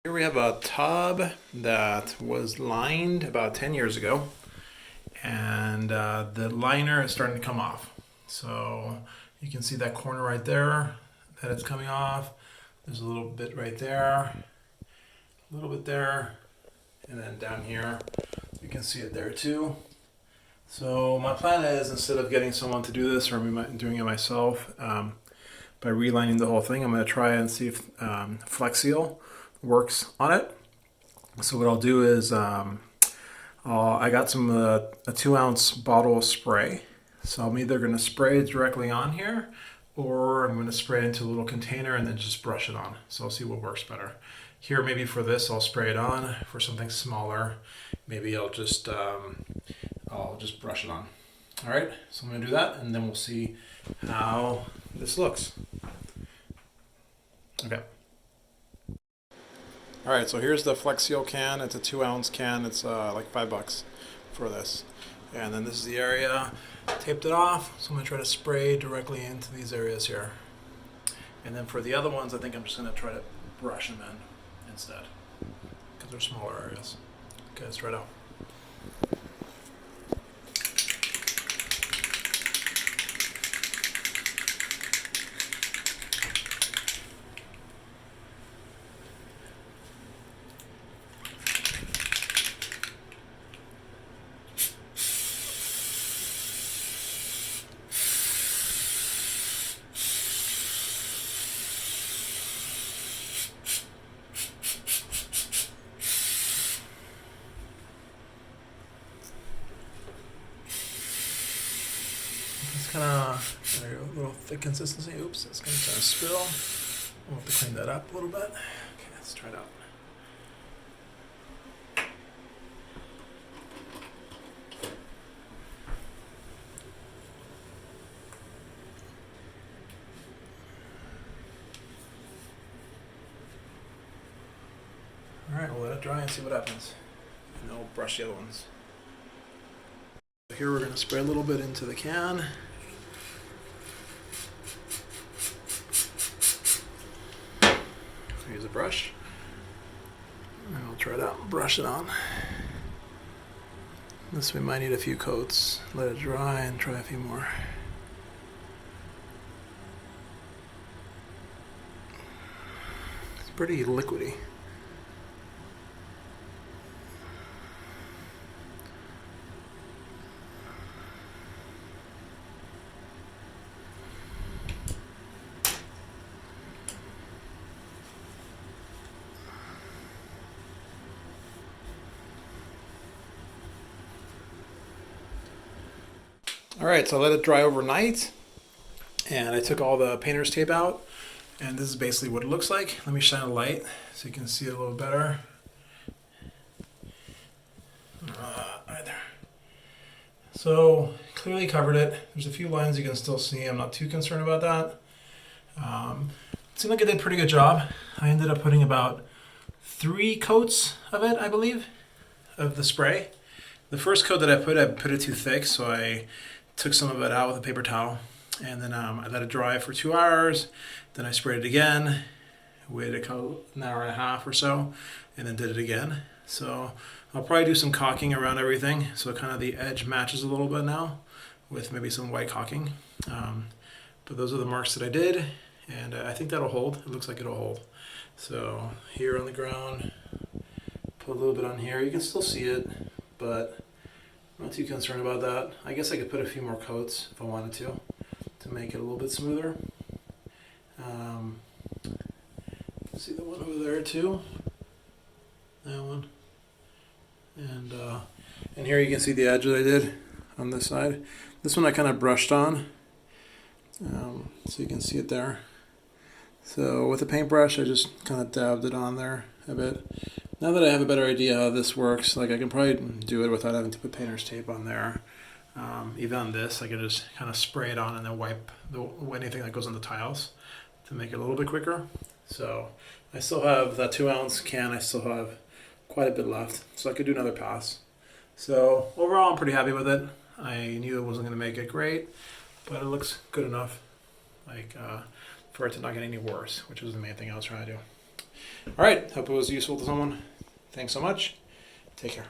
Here we have a tub that was lined about 10 years ago, and the liner is starting to come off. So you can see that corner right there that it's coming off. There's a little bit right there, a little bit there, and then down here you can see it there too. So my plan is, instead of getting someone to do this or me doing it myself, by relining the whole thing, I'm going to try and see if Flex Seal works on it. So what I'll do is I got some a 2-ounce bottle of spray. So I'm either going to spray it directly on here, or I'm going to spray it into a little container and then just brush it on. So I'll see what works better. Here, maybe for this, I'll spray it on. For something smaller, maybe I'll just brush it on. All right, so I'm going to do that, and then we'll see how this looks. Okay. All right, so here's the Flex Seal can. It's a 2-ounce can. It's like $5 for this. And then this is the area. Taped it off, so I'm gonna try to spray directly into these areas here. And then for the other ones, I think I'm just gonna try to brush them in instead, because they're smaller areas. Okay, let's try it out. It's kind of a little thick consistency. Oops, it's going to try to spill. We'll have to clean that up a little bit. Okay, let's try it out. All right, we'll let it dry and see what happens. And then we'll brush the other ones. Here we're going to spray a little bit into the can. Use a brush, and I'll try to brush it on. This we might need a few coats. Let it dry and try a few more. It's pretty liquidy. All right, so I let it dry overnight, and I took all the painter's tape out, and this is basically what it looks like. Let me shine a light so you can see it a little better. Right there. So clearly covered it. There's a few lines you can still see. I'm not too concerned about that. It seemed like I did a pretty good job. I ended up putting about 3 coats of it, I believe, of the spray. The first coat that I put it too thick, so I took some of it out with a paper towel, and then I let it dry for 2 hours. Then I sprayed it again, waited an hour and a half or so, and then did it again. So I'll probably do some caulking around everything, so kind of the edge matches a little bit now, with maybe some white caulking. But those are the marks that I did, and I think that'll hold. It looks like it'll hold. So here on the ground, put a little bit on here. You can still see it, but I'm not too concerned about that. I guess I could put a few more coats if I wanted to make it a little bit smoother. See the one over there too? That one. And here you can see the edge that I did on this side. This one I kind of brushed on, so you can see it there. So with a paintbrush, I just kind of dabbed it on there a bit. Now that I have a better idea how this works, like I can probably do it without having to put painter's tape on there. Even on this, I can just kind of spray it on and then wipe anything that goes on the tiles to make it a little bit quicker. So I still have that 2-ounce can. I still have quite a bit left, so I could do another pass. So overall, I'm pretty happy with it. I knew it wasn't going to make it great, but it looks good enough, like for it to not get any worse, which was the main thing I was trying to do. All right, hope it was useful to someone. Thanks so much. Take care.